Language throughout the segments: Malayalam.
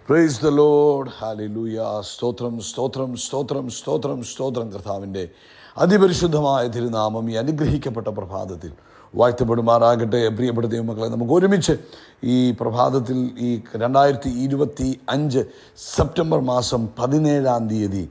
Praise the Lord. ഹല്ലേലൂയ. സ്തോത്രം സ്തോത്രം സ്തോത്രം സ്തോത്രം സ്തോത്രം. കർത്താവിൻ്റെ അതിപരിശുദ്ധമായ തിരുനാമം ഈ അനുഗ്രഹിക്കപ്പെട്ട പ്രഭാതത്തിൽ വാഴ്ത്തപ്പെടുമാറാകട്ടെ. പ്രിയപ്പെട്ട ദൈവമക്കളെ, നമുക്ക് ഒരുമിച്ച് ഈ പ്രഭാതത്തിൽ ഈ 2025 സെപ്റ്റംബർ മാസം 17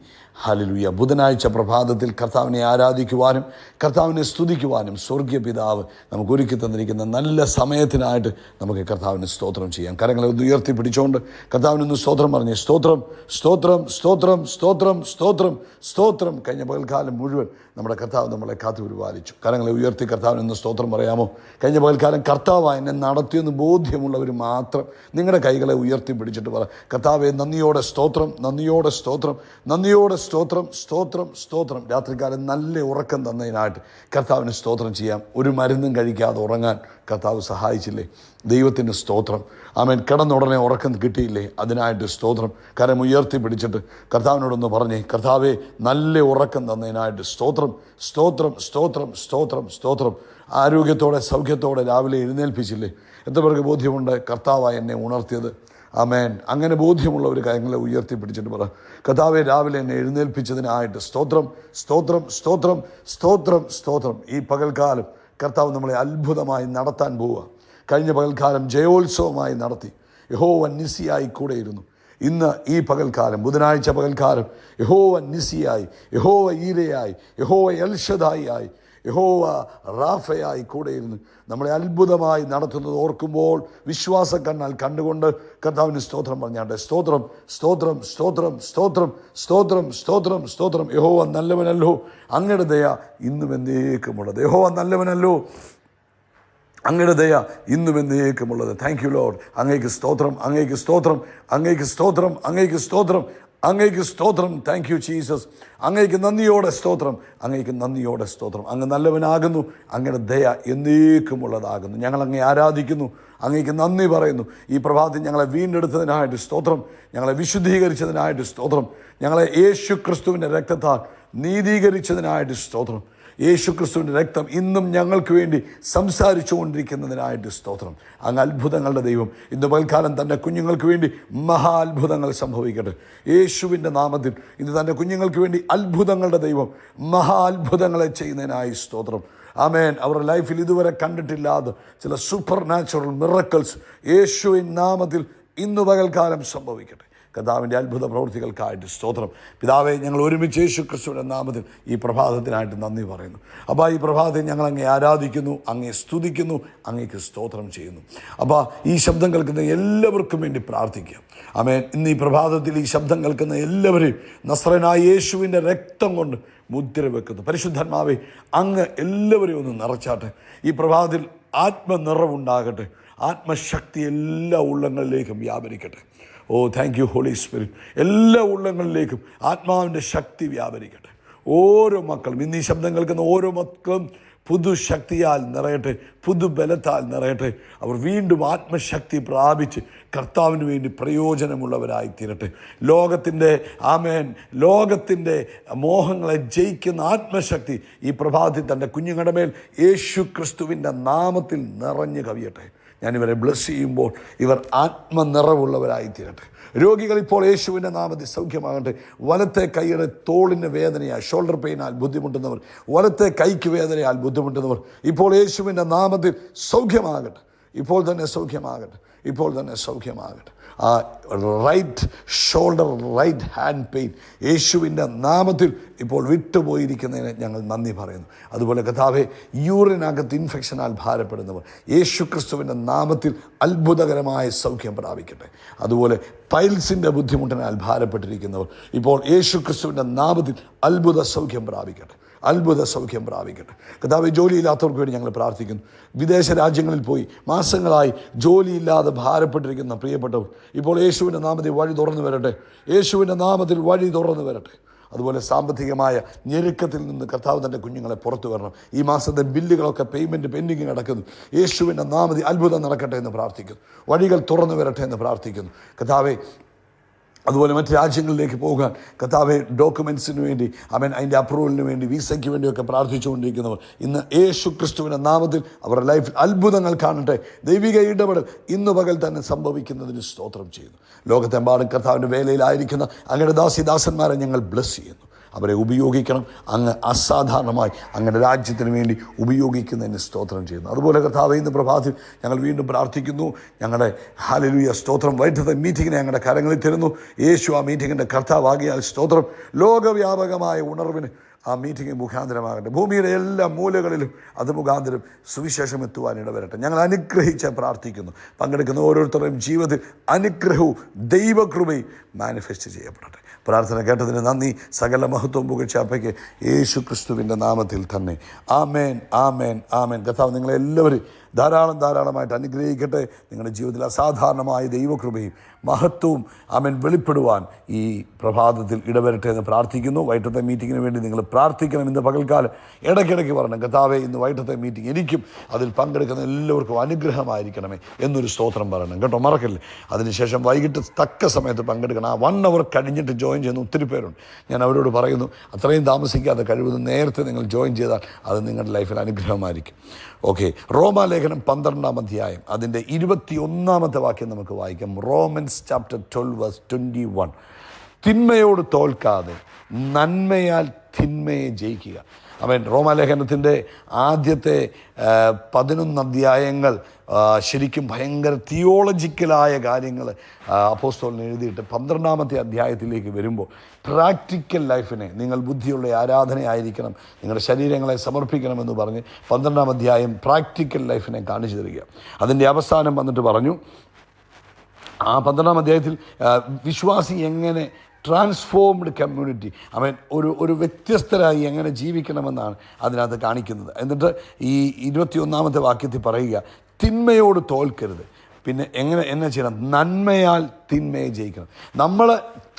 ഹല്ലേലൂയ ബുധനാഴ്ച പ്രഭാതത്തിൽ കർത്താവിനെ ആരാധിക്കുവാനും കർത്താവിനെ സ്തുതിക്കുവാനും സ്വർഗീയ പിതാവ് നമുക്ക് ഒരുക്കി തന്നിരിക്കുന്ന നല്ല സമയത്തിനായിട്ട് നമുക്ക് കർത്താവിന് സ്തോത്രം ചെയ്യാം. കരങ്ങളെ ഒന്ന് ഉയർത്തി പിടിച്ചുകൊണ്ട് കർത്താവിനൊന്ന് സ്തോത്രം പറഞ്ഞ് സ്തോത്രം സ്തോത്രം സ്തോത്രം സ്തോത്രം സ്തോത്രം സ്തോത്രം. കഴിഞ്ഞ പകൽക്കാലം മുഴുവൻ നമ്മുടെ കർത്താവ് നമ്മളെ കാത്തു പരിപാലിച്ചു. കരങ്ങളെ ഉയർത്തി കർത്താവിനൊന്ന് സ്തോത്രം പറയാമോ? കഴിഞ്ഞ പകൽക്കാലം കർത്താവ് എന്നെ നടത്തിയെന്ന് ബോധ്യമുള്ളവർ മാത്രം നിങ്ങളുടെ കൈകളെ ഉയർത്തി പിടിച്ചിട്ട് പറ, കർത്താവെ നന്ദിയോടെ സ്തോത്രം, നന്ദിയോടെ സ്തോത്രം, നന്ദിയോടെ സ്തോത്രം, സ്തോത്രം സ്തോത്രം. രാത്രികാലം നല്ല ഉറക്കം തന്നതിനായിട്ട് കർത്താവിന് സ്തോത്രം ചെയ്യാം. ഒരു മരുന്നും കഴിക്കാതെ ഉറങ്ങാൻ കർത്താവ് സഹായിച്ചില്ലേ? ദൈവത്തിൻ്റെ സ്തോത്രം. ആമേൻ. കിടന്നുടനെ ഉറക്കം കിട്ടിയില്ലേ? അതിനായിട്ട് സ്തോത്രം. കരം ഉയർത്തി പിടിച്ചിട്ട് കർത്താവിനോടൊന്ന് പറഞ്ഞേ, കർത്താവെ നല്ല ഉറക്കം തന്നതിനായിട്ട് സ്തോത്രം, സ്തോത്രം സ്തോത്രം സ്തോത്രം സ്തോത്രം. ആരോഗ്യത്തോടെ സൗഖ്യത്തോടെ രാവിലെ എഴുന്നേൽപ്പിച്ചില്ലേ? എത്ര പേർക്ക് ബോധ്യമുണ്ട് കർത്താവായി എന്നെ ഉണർത്തിയത്? ആമേൻ. അങ്ങനെ ബോധ്യമുള്ള ഒരു കാര്യങ്ങളെ ഉയർത്തി പിടിച്ചിട്ട് പറ, കർത്താവെ രാവിലെ എന്നെ എഴുന്നേൽപ്പിച്ചതിനായിട്ട് സ്തോത്രം, സ്തോത്രം സ്തോത്രം സ്തോത്രം സ്തോത്രം. ഈ പകൽക്കാലം കർത്താവ് നമ്മളെ അത്ഭുതമായി നടത്താൻ പോവുക. കഴിഞ്ഞ പകൽക്കാലം ജയോത്സവമായി നടത്തി. യഹോവ നിസിയായി കൂടെയിരുന്നു. ഇന്ന് ഈ പകൽക്കാലം ബുധനാഴ്ച പകൽക്കാലം യഹോവ നിസിയായി, യഹോവ ഈരയായി, യഹോവ എൽഷദായി ആയി, യഹോവ റാഫയായി കൂടെയിരുന്ന് നമ്മളെ അത്ഭുതമായി നടത്തുന്നത് ഓർക്കുമ്പോൾ വിശ്വാസ കണ്ണാൽ കണ്ടുകൊണ്ട് കർത്താവിന് സ്തോത്രം പറഞ്ഞാട്ടെ. സ്തോത്രം സ്തോത്രം സ്തോത്രം സ്തോത്രം സ്തോത്രം സ്തോത്രം സ്തോത്രം. യഹോവ നല്ലവനല്ലോ, അങ്ങയുടെ ദയ ഇന്നും എന്നേക്കുമുള്ളത്. യഹോവ നല്ലവനല്ലോ, അങ്ങയുടെ ദയ ഇന്നും എന്നേക്കുമുള്ളത്. Thank you Lord. അങ്ങേക്ക് സ്തോത്രം, അങ്ങേക്ക് സ്തോത്രം, അങ്ങേക്ക് സ്തോത്രം, അങ്ങേക്ക് സ്തോത്രം, അങ്ങേക്ക് സ്തോത്രം. Thank you Jesus. അങ്ങേക്ക് നന്ദിയോടെ സ്തോത്രം, അങ്ങേക്ക് നന്ദിയോടെ സ്തോത്രം. അങ്ങ് നല്ലവനാകുന്നു, അങ്ങയുടെ ദയ എന്നേക്കുമുള്ളതാകുന്നു. ഞങ്ങൾ അങ്ങേ ആരാധിക്കുന്നു, അങ്ങേക്ക് നന്ദി പറയുന്നു. ഈ പ്രഭാതത്തിൽ ഞങ്ങളെ വീണ്ടെടുത്തതിനായിട്ട് സ്തോത്രം, ഞങ്ങളെ വിശുദ്ധീകരിച്ചതിനായിട്ട് സ്തോത്രം, ഞങ്ങളെ യേശു ക്രിസ്തുവിൻ്റെ രക്തത്താൽ നീതീകരിച്ചതിനായിട്ട് സ്തോത്രം. യേശു ക്രിസ്തുവിൻ്റെ രക്തം ഇന്നും ഞങ്ങൾക്ക് വേണ്ടി സംസാരിച്ചു കൊണ്ടിരിക്കുന്നതിനായിട്ട് സ്തോത്രം. അങ്ങ് അത്ഭുതങ്ങളുടെ ദൈവം. ഇന്ന് പകൽക്കാലം തൻ്റെ കുഞ്ഞുങ്ങൾക്ക് വേണ്ടി മഹാ അത്ഭുതങ്ങൾ സംഭവിക്കട്ടെ യേശുവിൻ്റെ നാമത്തിൽ. ഇന്ന് തൻ്റെ കുഞ്ഞുങ്ങൾക്ക് വേണ്ടി അത്ഭുതങ്ങളുടെ ദൈവം മഹാ അത്ഭുതങ്ങളെ ചെയ്യുന്നതിനായി സ്തോത്രം. ആമേൻ. അവരുടെ ലൈഫിൽ ഇതുവരെ കണ്ടിട്ടില്ലാത്ത ചില സൂപ്പർ നാച്ചുറൽ മിറക്കിൾസ് യേശുവിൻ നാമത്തിൽ ഇന്ന് പകൽക്കാലം സംഭവിക്കട്ടെ. കർത്താവിൻ്റെ അത്ഭുത പ്രവൃത്തികൾക്കായിട്ട് സ്തോത്രം. പിതാവെ, ഞങ്ങൾ ഒരുമിച്ച് യേശു ക്രിസ്തുവിൻ്റെ നാമത്തിൽ ഈ പ്രഭാതത്തിനായിട്ട് നന്ദി പറയുന്നു. അപ്പോൾ ഈ പ്രഭാതത്തിൽ ഞങ്ങൾ അങ്ങേ ആരാധിക്കുന്നു, അങ്ങേ സ്തുതിക്കുന്നു, അങ്ങേക്ക് സ്തോത്രം ചെയ്യുന്നു. അപ്പോൾ ഈ ശബ്ദം കേൾക്കുന്ന എല്ലാവർക്കും വേണ്ടി പ്രാർത്ഥിക്കുക. ആമേൻ. ഇന്ന് ഈ പ്രഭാതത്തിൽ ഈ ശബ്ദം കേൾക്കുന്ന എല്ലാവരെയും നസ്രനായ യേശുവിൻ്റെ രക്തം കൊണ്ട് മുദ്ര വെക്കുന്നു. പരിശുദ്ധാത്മാവേ, അങ്ങ് എല്ലാവരെയും ഒന്ന് നിറച്ചാട്ടെ. ഈ പ്രഭാതത്തിൽ ആത്മനിറവുണ്ടാകട്ടെ. ആത്മശക്തി എല്ലാ ഉള്ളങ്ങളിലേക്കും വ്യാപരിക്കട്ടെ. ഓ താങ്ക് യു ഹോളി സ്പിരിറ്റ്. എല്ലാ ഉള്ളങ്ങളിലേക്കും ആത്മാവിൻ്റെ ശക്തി വ്യാപരിക്കട്ടെ. ഓരോ മക്കളും, ഇന്ന് ഈ ശബ്ദം കേൾക്കുന്ന ഓരോ മക്കളും പുതുശക്തിയാൽ നിറയട്ടെ, പുതുബലത്താൽ നിറയട്ടെ. അവർ വീണ്ടും ആത്മശക്തി പ്രാപിച്ച് കർത്താവിന് വേണ്ടി പ്രയോജനമുള്ളവരായി തീരട്ടെ. ലോകത്തിൻ്റെ മോഹങ്ങളെ ജയിക്കുന്ന ആത്മശക്തി ഈ പ്രഭാതത്തിൽ തൻ്റെ കുഞ്ഞുങ്ങളുടെ മേൽ യേശു ക്രിസ്തുവിൻ്റെ നാമത്തിൽ നിറഞ്ഞു കവിയട്ടെ. ഞാനിവരെ ബ്ലസ് ചെയ്യുമ്പോൾ ഇവർ ആത്മനിറവുള്ളവരായി തീരട്ടെ. രോഗികൾ ഇപ്പോൾ യേശുവിൻ്റെ നാമത്തിൽ സൗഖ്യമാകട്ടെ. വലത്തെ കൈയുടെ തോളിന് വേദനയാൽ, ഷോൾഡർ പെയിനാൽ ബുദ്ധിമുട്ടുന്നവർ, വലത്തെ കൈക്ക് വേദനയാൽ ബുദ്ധിമുട്ടുന്നവർ ഇപ്പോൾ യേശുവിൻ്റെ നാമത്തിൽ സൗഖ്യമാകട്ടെ. ഇപ്പോൾ തന്നെ സൗഖ്യമാകട്ടെ, ഇപ്പോൾ തന്നെ സൗഖ്യമാകട്ടെ. ആ right shoulder, right hand pain യേശുവിൻ്റെ നാമത്തിൽ ഇപ്പോൾ വിട്ടുപോയിരിക്കുന്നതിന് ഞങ്ങൾ നന്ദി പറയുന്നു. അതുപോലെ കർത്താവേ, യൂറിനകത്ത് ഇൻഫെക്ഷനാൽ ഭാരപ്പെടുന്നവർ യേശു ക്രിസ്തുവിൻ്റെ നാമത്തിൽ അത്ഭുതകരമായ സൗഖ്യം പ്രാപിക്കട്ടെ. അതുപോലെ പൈൽസിൻ്റെ ബുദ്ധിമുട്ടിനാൽ ഭാരപ്പെട്ടിരിക്കുന്നവർ ഇപ്പോൾ യേശു ക്രിസ്തുവിൻ്റെ നാമത്തിൽ അത്ഭുത സൗഖ്യം പ്രാപിക്കട്ടെ, അത്ഭുത സൗഖ്യം പ്രാപിക്കട്ടെ. കർത്താവേ, ജോലിയില്ലാത്തവർക്ക് വേണ്ടി ഞങ്ങൾ പ്രാർത്ഥിക്കുന്നു. വിദേശ രാജ്യങ്ങളിൽ പോയി മാസങ്ങളായി ജോലിയില്ലാതെ ഭാരപ്പെട്ടിരിക്കുന്ന പ്രിയപ്പെട്ടവർ ഇപ്പോൾ യേശുവിൻ്റെ നാമത്തിൽ വഴി തുറന്നു വരട്ടെ, യേശുവിൻ്റെ നാമത്തിൽ വഴി തുറന്നു വരട്ടെ. അതുപോലെ സാമ്പത്തികമായ ഞെരുക്കത്തിൽ നിന്ന് കർത്താവ് തൻ്റെ കുഞ്ഞുങ്ങളെ പുറത്തു വരണം. ഈ മാസത്തെ ബില്ലുകളൊക്കെ പേയ്മെൻറ്റ് പെൻഡിങ് നടക്കുന്നു. യേശുവിൻ്റെ നാമത്തിൽ അത്ഭുതം നടക്കട്ടെ എന്ന് പ്രാർത്ഥിക്കുന്നു. വഴികൾ തുറന്നു വരട്ടെ എന്ന് പ്രാർത്ഥിക്കുന്നു. കർത്താവേ, അതുപോലെ മറ്റ് രാജ്യങ്ങളിലേക്ക് പോകാൻ കർത്താവെ ഡോക്യുമെൻറ്റ്സിന് വേണ്ടി അതിൻ്റെ അപ്രൂവലിന് വേണ്ടി വിസയ്ക്ക് വേണ്ടിയൊക്കെ പ്രാർത്ഥിച്ചുകൊണ്ടിരിക്കുന്നവർ ഇന്ന് യേശു ക്രിസ്തുവിൻ്റെ നാമത്തിൽ അവരുടെ ലൈഫിൽ അത്ഭുതങ്ങൾ കാണട്ടെ. ദൈവിക ഇടപെടൽ ഇന്ന് പകൽ തന്നെ സംഭവിക്കുന്നതിന് സ്തോത്രം ചെയ്യുന്നു. ലോകത്തെമ്പാടും കർത്താവിൻ്റെ വേലയിലായിരിക്കുന്ന അങ്ങയുടെ ദാസിദാസന്മാരെ ഞങ്ങൾ ബ്ലെസ് ചെയ്യുന്നു. അവരെ ഉപയോഗിക്കണം. അങ്ങ് അസാധാരണമായി അങ്ങയുടെ രാജ്യത്തിന് വേണ്ടി ഉപയോഗിക്കുന്നതിന് സ്തോത്രം ചെയ്യുന്നു. അതുപോലെ കർത്താവേ, ഇന്ന് പ്രഭാതത്തിൽ ഞങ്ങൾ വീണ്ടും പ്രാർത്ഥിക്കുന്നു. ഞങ്ങളുടെ ഹല്ലേലൂയ സ്തോത്രം. വൈകിട്ടത്തെ മീറ്റിങ്ങിനെ ഞങ്ങളുടെ കരങ്ങളിൽ തരുന്നു. യേശു ആ മീറ്റിങ്ങിൻ്റെ കർത്താവാകിയാൽ സ്തോത്രം. ലോകവ്യാപകമായ ഉണർവിന് ആ മീറ്റിംഗ് മുഖാന്തരമാകട്ടെ. ഭൂമിയുടെ എല്ലാ മൂലകളിലും അത് മുഖാന്തരം സുവിശേഷം എത്തുവാൻ ഇടവരട്ടെ. ഞങ്ങൾ അനുഗ്രഹിച്ച് പ്രാർത്ഥിക്കുന്നു. പങ്കെടുക്കുന്ന ഓരോരുത്തരുടെയും ജീവിതത്തിൽ അനുഗ്രഹവും ദൈവകൃപയും മാനിഫെസ്റ്റ് ചെയ്യപ്പെടട്ടെ. പ്രാർത്ഥന കേട്ടതിന് നന്ദി. സകല മഹത്വം പുകഴ്ചയ്ക്ക് യേശു ക്രിസ്തുവിൻ്റെ നാമത്തിൽ തന്നെ. ആമേൻ, ആമേൻ, ആമേൻ. കർത്താവ് നിങ്ങളെല്ലാവരും ധാരാളമായിട്ട് അനുഗ്രഹിക്കട്ടെ. നിങ്ങളുടെ ജീവിതത്തിൽ അസാധാരണമായ ദൈവകൃപയും മഹത്വവും വെളിപ്പെടുവാൻ ഈ പ്രഭാതത്തിൽ ഇടവരട്ടെ എന്ന് പ്രാർത്ഥിക്കുന്നു. വൈകിട്ടത്തെ മീറ്റിങ്ങിന് വേണ്ടി നിങ്ങൾ പ്രാർത്ഥിക്കണം. ഇന്ന് പകൽക്കാലം ഇടയ്ക്കിടയ്ക്ക് പറയണം, കർത്താവേ, ഇന്ന് വൈകിട്ടത്തെ മീറ്റിംഗ് എനിക്കും അതിൽ പങ്കെടുക്കുന്ന എല്ലാവർക്കും അനുഗ്രഹമായിരിക്കണമേ എന്നൊരു സ്തോത്രം പറയണം കേട്ടോ, മറക്കല്ലേ. അതിനുശേഷം വൈകിട്ട് തക്ക സമയത്ത് പങ്കെടുക്കണം. ആ 1 hour കഴിഞ്ഞിട്ട് ജോയിൻ ചെയ്യുന്ന ഒത്തിരി പേരുണ്ട്. ഞാൻ അവരോട് പറയുന്നു, അത്രയും താമസിക്കാതെ കഴിവതും നേരത്തെ നിങ്ങൾ ജോയിൻ ചെയ്താൽ അത് നിങ്ങളുടെ ലൈഫിൽ അനുഗ്രഹമായിരിക്കും. ഓക്കെ, റോമാലേഖനം 12-ാം അധ്യായം അതിൻ്റെ 21-ാമത്തെ വാക്യം നമുക്ക് വായിക്കാം. Romance chapter 12:21. തിന്മയോട് തോൽക്കാതെ നന്മയാൽ തിന്മയെ ജയിക്കുക. റോമാലേഖനത്തിൻ്റെ ആദ്യത്തെ 11 അധ്യായങ്ങൾ ശരിക്കും ഭയങ്കര തിയോളജിക്കലായ കാര്യങ്ങൾ അപ്പോസ്തലൻ എഴുതിയിട്ട് 12-ാമത്തെ അധ്യായത്തിലേക്ക് വരുമ്പോൾ പ്രാക്ടിക്കൽ ലൈഫിനെ നിങ്ങൾ ബുദ്ധിയുള്ള ആരാധനയായിരിക്കണം, നിങ്ങളുടെ ശരീരങ്ങളെ സമർപ്പിക്കണമെന്ന് പറഞ്ഞ് 12-ാം അധ്യായം പ്രാക്ടിക്കൽ ലൈഫിനെ കാണിച്ചു തരിക. അതിൻ്റെ അവസാനം വന്നിട്ട് പറഞ്ഞു, ആ 12-ാം അധ്യായത്തിൽ വിശ്വാസി എങ്ങനെ ട്രാൻസ്ഫോംഡ് കമ്മ്യൂണിറ്റി ഒരു വ്യത്യസ്തരായി എങ്ങനെ ജീവിക്കണമെന്നാണ് അതിനകത്ത് കാണിക്കുന്നത്. എന്നിട്ട് ഈ 21-ാമത്തെ വാക്യത്തിൽ പറയുക, തിന്മയോട് തോൽക്കരുത്. പിന്നെ എന്നെ ചെയ്യണം? നന്മയാൽ തിന്മയെ ജയിക്കണം. നമ്മൾ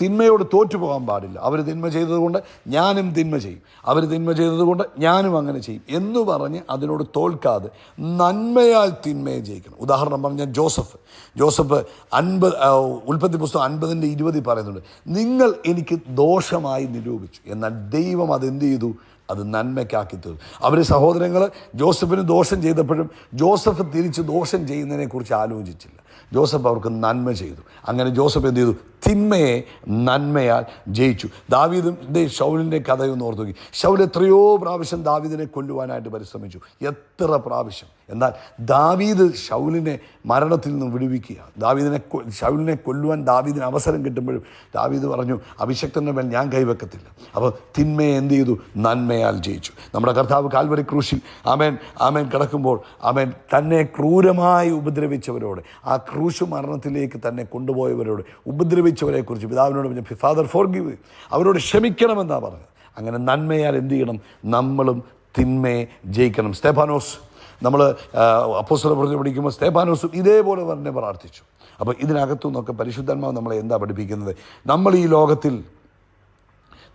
തിന്മയോട് തോറ്റുപോകാൻ പാടില്ല. അവർ തിന്മ ചെയ്തതുകൊണ്ട് ഞാനും തിന്മ ചെയ്യും, അവർ തിന്മ ചെയ്തതുകൊണ്ട് ഞാനും അങ്ങനെ ചെയ്യും എന്ന് പറഞ്ഞ് അതിനോട് തോൽക്കാതെ നന്മയാൽ തിന്മയെ ജയിക്കണം. ഉദാഹരണം പറഞ്ഞാൽ ജോസഫ് 50 ഉൽപ്പത്തി പുസ്തകം 50:20 പറയുന്നുണ്ട്, നിങ്ങൾ എനിക്ക് ദോഷമായി നിരൂപിച്ചു, എന്നാൽ ദൈവം അതെന്ത് ചെയ്തു? അത് നന്മയ്ക്കാക്കി തീർന്നു. അവർ സഹോദരങ്ങൾ ജോസഫിന് ദോഷം ചെയ്തപ്പോഴും ജോസഫ് തിരിച്ച് ദോഷം ചെയ്യുന്നതിനെക്കുറിച്ച് ആലോചിച്ചില്ല. ജോസഫ് അവർക്ക് നന്മ ചെയ്തു. അങ്ങനെ ജോസഫ് എന്ത് ചെയ്തു? തിന്മയെ നന്മയാൽ ജയിച്ചു. ദാവീദിൻ്റെ ശൗലിൻ്റെ കഥയൊന്ന് ഓർത്ത് നോക്കി. ശൗൽ എത്രയോ പ്രാവശ്യം ദാവീദിനെ കൊല്ലുവാനായിട്ട് പരിശ്രമിച്ചു, എത്ര പ്രാവശ്യം. എന്നാൽ ദാവീദ് ശൗലിനെ മരണത്തിൽ നിന്ന് വിടുവിക്കുക. ശൗലിനെ കൊല്ലുവാൻ ദാവീദിന് അവസരം കിട്ടുമ്പോഴും ദാവീദ് പറഞ്ഞു, അഭിഷക്തൻ്റെ മേൽ ഞാൻ കൈവെക്കത്തില്ല. അപ്പോൾ തിന്മയെ എന്ത് ചെയ്തു? നന്മയാൽ ജയിച്ചു. നമ്മുടെ കർത്താവ് കാൽവരി ക്രൂശിൽ ആമേൻ കിടക്കുമ്പോൾ തന്നെ ക്രൂരമായി ഉപദ്രവിച്ചവരോട്, ആ ക്രൂശ് മരണത്തിലേക്ക് തന്നെ കൊണ്ടുപോയവരോട്, ഉപദ്രവിച്ചവരെക്കുറിച്ച് പിതാവിനോട് പറഞ്ഞു, ഫാദർ ഫോർഗിവ്, അവരോട് ക്ഷമിക്കണമെന്നാണ് പറഞ്ഞത്. അങ്ങനെ നന്മയാൽ എന്ത് ചെയ്യണം? നമ്മളും തിന്മയെ ജയിക്കണം. സ്തെഫാനോസ്, നമ്മൾ അപ്പോസ്തല പ്രവൃത്തി പഠിക്കുമ്പോൾ സ്തെഫാനോസും ഇതേപോലെ തന്നെ പ്രാർത്ഥിച്ചു. അപ്പോൾ ഇതിനകത്തു നിന്നൊക്കെ പരിശുദ്ധാത്മാവ് നമ്മളെ എന്താ പഠിപ്പിക്കുന്നത്? നമ്മൾ ഈ ലോകത്തിൽ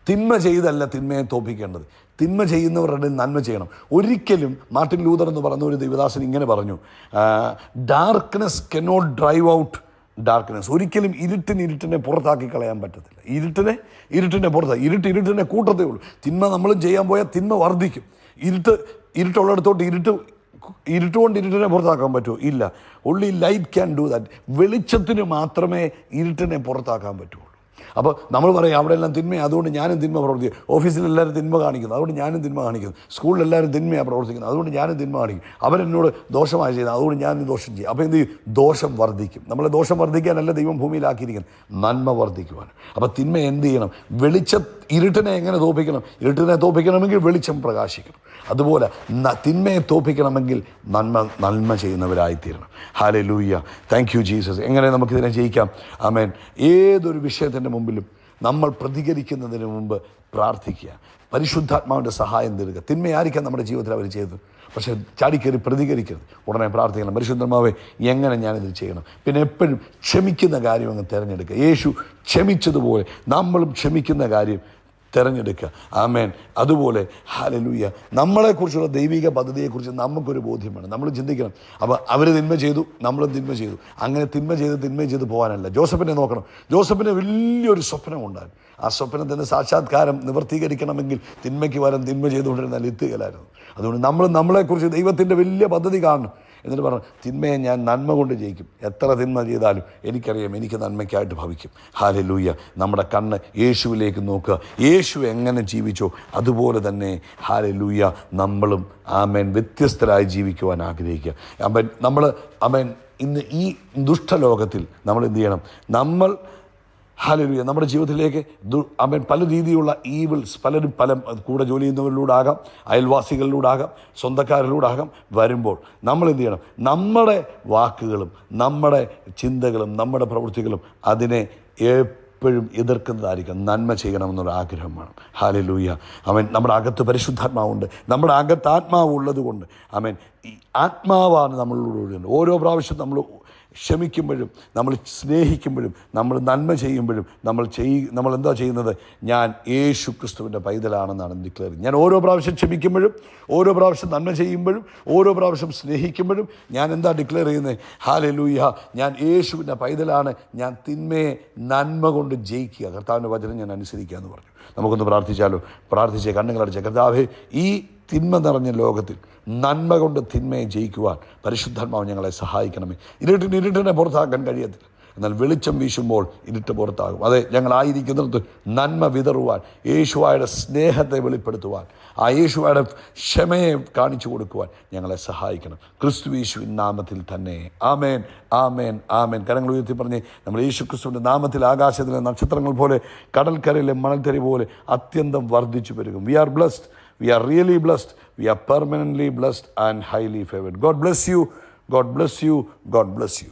തിന്മ ചെയ്തല്ല തിന്മയെ തോൽപ്പിക്കേണ്ടത്, തിന്മ ചെയ്യുന്നവരുടെ നന്മ ചെയ്യണം. ഒരിക്കലും മാർട്ടിൻ ലൂതർ എന്ന് പറഞ്ഞ ഒരു ദൈവദാസൻ ഇങ്ങനെ പറഞ്ഞു, darkness cannot drive out darkness. ഒരിക്കലും ഇരുട്ടിനെ പുറത്താക്കി കളയാൻ പറ്റത്തില്ല. ഇരുട്ടിനെ പുറത്താക്കി, ഇരുട്ടിനെ കൂട്ടത്തേ ഉള്ളൂ. തിന്മ നമ്മളും ചെയ്യാൻ പോയാൽ തിന്മ വർദ്ധിക്കും. ഇരുട്ടുള്ളിടത്തോട്ട് ഇരുട്ടുകൊണ്ട് ഇരുട്ടിനെ പുറത്താക്കാൻ പറ്റുമോ? ഇല്ല. Only light can do that. വെളിച്ചത്തിന് മാത്രമേ ഇരുട്ടിനെ പുറത്താക്കാൻ പറ്റുള്ളൂ. അപ്പോൾ നമ്മൾ പറയും അവിടെ എല്ലാം തിന്മയാണ്, അതുകൊണ്ട് ഞാനും തിന്മ പ്രവർത്തിക്കും. ഓഫീസിൽ എല്ലാവരും തിന്മ കാണിക്കുന്നു, അതുകൊണ്ട് ഞാനും തിന്മ കാണിക്കുന്നു. സ്കൂളിൽ എല്ലാവരും തിന്മയാണ് പ്രവർത്തിക്കുന്നത്, അതുകൊണ്ട് ഞാനും തിന്മ കാണിക്കും. അവരെന്നോട് ദോഷമായി ചെയ്യുന്നത്, അതുകൊണ്ട് ഞാനും ദോഷം ചെയ്യും. അപ്പോൾ എന്ത് ചെയ്യും? ദോഷം വർദ്ധിക്കും. നമ്മളെ ദോഷം വർദ്ധിക്കാനല്ല ദൈവം ഭൂമിയിലാക്കിയിരിക്കുന്നത്, നന്മ വർദ്ധിക്കുവാൻ. അപ്പോൾ തിന്മ എന്ത് ചെയ്യണം? ഇരുട്ടിനെ എങ്ങനെ തോൽപ്പിക്കണം? ഇരുട്ടിനെ തോൽപ്പിക്കണമെങ്കിൽ വെളിച്ചം പ്രകാശിക്കണം. അതുപോലെ തിന്മയെ തോൽപ്പിക്കണമെങ്കിൽ നന്മ ചെയ്യുന്നവരായിത്തീരണം. Hallelujah, thank you Jesus. എങ്ങനെ നമുക്കിതിനെ ജയിക്കാം? ആമേൻ. ഏതൊരു വിഷയത്തിൻ്റെ മുമ്പിലും നമ്മൾ പ്രതികരിക്കുന്നതിന് മുമ്പ് പ്രാർത്ഥിക്കുക, പരിശുദ്ധാത്മാവിൻ്റെ സഹായം തരിക. തിന്മയായിരിക്കാം നമ്മുടെ ജീവിതത്തിൽ അവർ ചെയ്തത്, പക്ഷേ ചാടിക്കയറി പ്രതികരിക്കരുത്. ഉടനെ പ്രാർത്ഥിക്കണം, പരിശുദ്ധമാവേ എങ്ങനെ ഞാനിത് ചെയ്യണം. പിന്നെ എപ്പോഴും ക്ഷമിക്കുന്ന കാര്യം അങ്ങ് തിരഞ്ഞെടുക്കുക. യേശു ക്ഷമിച്ചതുപോലെ നമ്മളും ക്ഷമിക്കുന്ന കാര്യം തിരഞ്ഞെടുക്കുക. ആമേൻ. അതുപോലെ ഹല്ലേലൂയ, നമ്മളെക്കുറിച്ചുള്ള ദൈവിക പദ്ധതിയെക്കുറിച്ച് നമുക്കൊരു ബോധ്യം വേണം. നമ്മൾ ചിന്തിക്കണം, അപ്പോൾ അവർ തിന്മ ചെയ്തു, നമ്മളും തിന്മ ചെയ്തു. അങ്ങനെ തിന്മ ചെയ്ത് പോകാനല്ല. ജോസഫിനെ നോക്കണം. ജോസഫിന് വലിയൊരു സ്വപ്നമുണ്ടായിരുന്നു. ആ സ്വപ്നത്തിൻ്റെ സാക്ഷാത്കാരം നിവർത്തീകരിക്കണമെങ്കിൽ തിന്മയ്ക്ക് പകരം തിന്മ ചെയ്തുകൊണ്ടിരുന്നാൽ എത്തുകയില്ലായിരുന്നു. അതുകൊണ്ട് നമ്മളെക്കുറിച്ച് ദൈവത്തിൻ്റെ വലിയ പദ്ധതി കാണണം. എന്നിട്ട് പറഞ്ഞു, തിന്മയെ ഞാൻ നന്മ കൊണ്ട് ജയിക്കും. എത്ര തിന്മ ചെയ്താലും എനിക്കറിയാം എനിക്ക് നന്മയ്ക്കായിട്ട് ഭവിക്കും. ഹല്ലേലൂയ. നമ്മുടെ കണ്ണ് യേശുവിലേക്ക് നോക്കുക. യേശു എങ്ങനെ ജീവിച്ചോ അതുപോലെ തന്നെ ഹല്ലേലൂയ നമ്മളും ആമേൻ വ്യത്യസ്തരായി ജീവിക്കുവാൻ ആഗ്രഹിക്കുക. ആമേൻ ഇന്ന് ഈ ദുഷ്ടലോകത്തിൽ നമ്മൾ എന്ത് ചെയ്യണം? ഹല്ലേലൂയ നമ്മുടെ ജീവിതത്തിലേക്ക് പല രീതിയിലുള്ള ഈവിൾസ്, പലരും കൂടെ ജോലി ചെയ്യുന്നവരിലൂടാകാം, അയൽവാസികളിലൂടാകാം, സ്വന്തക്കാരിലൂടാകാം വരുമ്പോൾ നമ്മൾ എന്ത് ചെയ്യണം? നമ്മുടെ വാക്കുകളും നമ്മുടെ ചിന്തകളും നമ്മുടെ പ്രവൃത്തികളും അതിനെ എപ്പോഴും എതിർക്കുന്നതായിരിക്കും. നന്മ ചെയ്യണമെന്നൊരു ആഗ്രഹം വേണം. ഹല്ലേലൂയ. നമ്മുടെ അകത്ത് പരിശുദ്ധാത്മാവുണ്ട്. നമ്മുടെ അകത്ത് ആത്മാവ് ഉള്ളത് കൊണ്ട് ഈ ആത്മാവാണ് നമ്മളിലൂടെ. ഓരോ പ്രാവശ്യം നമ്മൾ ക്ഷമിക്കുമ്പോഴും നമ്മൾ സ്നേഹിക്കുമ്പോഴും നമ്മൾ നന്മ ചെയ്യുമ്പോഴും നമ്മൾ എന്താ ചെയ്യുന്നത്? ഞാൻ യേശു ക്രിസ്തുവിൻ്റെ പൈതലാണെന്നാണ് ഡിക്ലെയർ ചെയ്യുന്നത്. ഞാൻ ഓരോ പ്രാവശ്യം ക്ഷമിക്കുമ്പോഴും, ഓരോ പ്രാവശ്യം നന്മ ചെയ്യുമ്പോഴും, ഓരോ പ്രാവശ്യം സ്നേഹിക്കുമ്പോഴും ഞാൻ എന്താ ഡിക്ലെയർ ചെയ്യുന്നത്? ഹല്ലേലൂയ, ഞാൻ യേശുവിൻ്റെ പൈതലാണ്. ഞാൻ തിന്മയെ നന്മ കൊണ്ട് ജയിക്കുക. കർത്താവിൻ്റെ വചനം ഞാൻ അനുസരിക്കുക എന്ന് പറഞ്ഞു. നമുക്കൊന്ന് പ്രാർത്ഥിച്ചാലോ? പ്രാർത്ഥിച്ച് കണ്ണുകളടച്ച കർത്താവേ, ഈ തിന്മ നിറഞ്ഞ ലോകത്തിൽ നന്മ കൊണ്ട് തിന്മയെ ജയിക്കുവാൻ പരിശുദ്ധാത്മാവ് ഞങ്ങളെ സഹായിക്കണമേ. ഇരുട്ടിനെ പുറത്താക്കാൻ കഴിയത്തില്ല, എന്നാൽ വെളിച്ചം വീശുമ്പോൾ ഇരുട്ട് പുറത്താകും. അതെ, ഞങ്ങളായിരിക്കുന്നിടത്ത് നന്മ വിതറുവാൻ, യേശുവായുടെ സ്നേഹത്തെ വെളിപ്പെടുത്തുവാൻ, ആ യേശുവായുടെ ക്ഷമയെ കാണിച്ചു കൊടുക്കുവാൻ ഞങ്ങളെ സഹായിക്കണം. ക്രിസ്തു യേശുവിൻ നാമത്തിൽ തന്നെ. ആമേൻ, ആമേൻ, ആമേൻ. കരങ്ങൾ ഉയർത്തി പറഞ്ഞ്, നമ്മൾ യേശു ക്രിസ്തുവിൻ്റെ നാമത്തിൽ ആകാശത്തിലെ നക്ഷത്രങ്ങൾ പോലെ, കടൽക്കരയിലെ മണൽത്തരി പോലെ അത്യന്തം വർദ്ധിച്ചു പെരുകും. We are blessed. We are really blessed. We are permanently blessed and highly favored. God bless you. God bless you. God bless you.